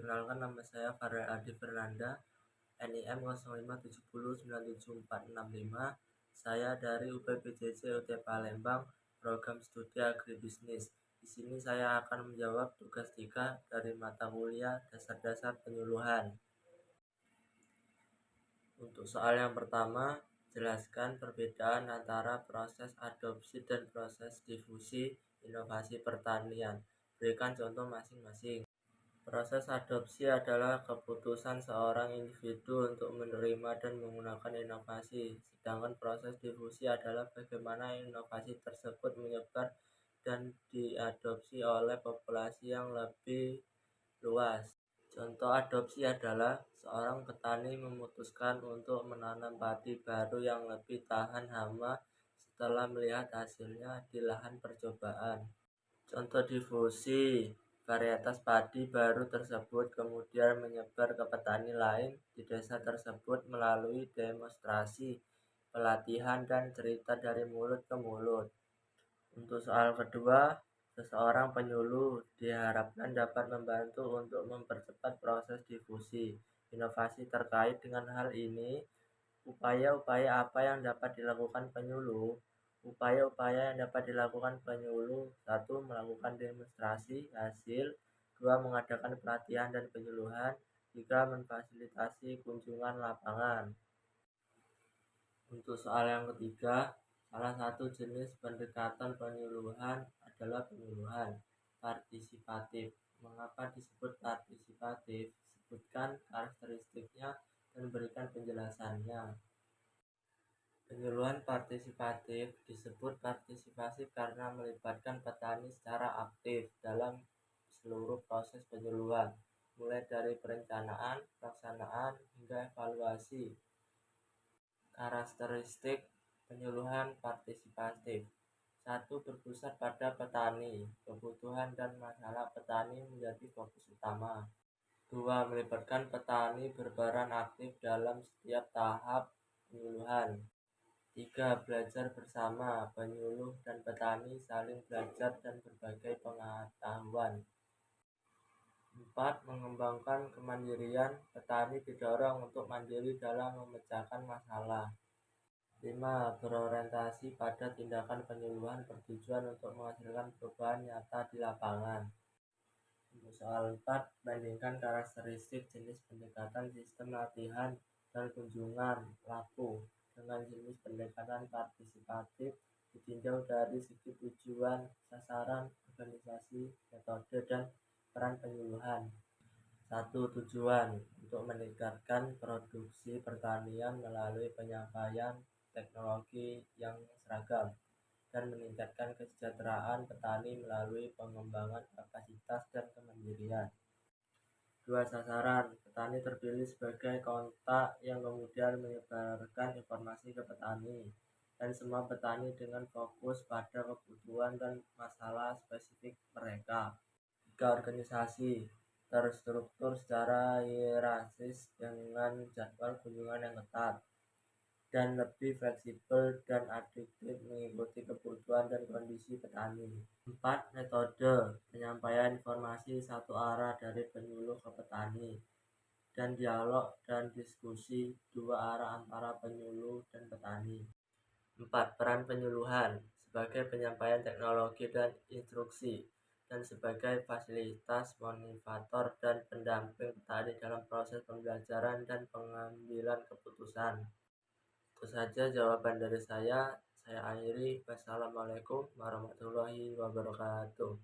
Perkenalkan, nama saya Farel Adi Fernanda, NIM 0570970465. Saya dari UPPJC UT Palembang, program studi agribisnis. Di sini saya akan menjawab tugas 3 dari mata kuliah dasar-dasar penyuluhan. Untuk soal yang pertama, jelaskan perbedaan antara proses adopsi dan proses difusi inovasi pertanian. Berikan contoh masing-masing. Proses adopsi adalah keputusan seorang individu untuk menerima dan menggunakan inovasi, sedangkan proses difusi adalah bagaimana inovasi tersebut menyebar dan diadopsi oleh populasi yang lebih luas. Contoh adopsi adalah seorang petani memutuskan untuk menanam padi baru yang lebih tahan hama setelah melihat hasilnya di lahan percobaan. Contoh difusi, varietas padi baru tersebut kemudian menyebar ke petani lain di desa tersebut melalui demonstrasi, pelatihan, dan cerita dari mulut ke mulut. Untuk soal kedua, seseorang penyuluh diharapkan dapat membantu untuk mempercepat proses difusi inovasi. Terkait dengan hal ini, upaya-upaya apa yang dapat dilakukan penyuluh? Upaya-upaya yang dapat dilakukan penyuluh: 1. Melakukan demonstrasi hasil. 2. Mengadakan pelatihan dan penyuluhan. 3. Memfasilitasi kunjungan lapangan. Untuk soal yang ketiga, salah satu jenis pendekatan penyuluhan adalah penyuluhan partisipatif. Mengapa disebut partisipatif? Sebutkan karakteristiknya dan berikan penjelasannya. Penyuluhan partisipatif disebut partisipasi karena melibatkan petani secara aktif dalam seluruh proses penyuluhan, mulai dari perencanaan, pelaksanaan, hingga evaluasi. Karakteristik penyuluhan partisipatif: 1. Berpusat pada petani, kebutuhan dan masalah petani menjadi fokus utama. 2. Melibatkan petani berperan aktif dalam setiap tahap penyuluhan. 3. Belajar bersama, penyuluh dan petani saling belajar dan berbagi pengetahuan. 4. Mengembangkan kemandirian, petani didorong untuk mandiri dalam memecahkan masalah. 5. Berorientasi pada tindakan penyuluhan bertujuan untuk menghasilkan perubahan nyata di lapangan. Untuk soal 4, bandingkan karakteristik jenis pendekatan sistem latihan dan kunjungan laku dengan jenis pendekatan partisipatif ditinjau dari segi tujuan, sasaran, organisasi, metode, dan peran penyuluhan. 1. Tujuan: untuk meningkatkan produksi pertanian melalui penyampaian teknologi yang seragam dan meningkatkan kesejahteraan petani melalui pengembangan kapasitas dan kemandirian. 2. Sasaran: petani terpilih sebagai kontak yang kemudian menyebarkan informasi ke petani dan semua petani dengan fokus pada kebutuhan dan masalah spesifik mereka. 3. Organisasi: terstruktur secara hierarkis dengan jadwal kunjungan yang ketat dan lebih fleksibel dan adaptif mengikuti kebutuhan dan kondisi petani. 4. Metode: penyampaian informasi satu arah dari penyuluh ke petani dan dialog dan diskusi dua arah antara penyuluh dan petani. 4. Peran penyuluhan: sebagai penyampaian teknologi dan instruksi dan sebagai fasilitas motivator dan pendamping petani dalam proses pembelajaran dan pengambilan keputusan. Itu saja jawaban dari saya. Saya akhiri. Wassalamualaikum warahmatullahi wabarakatuh.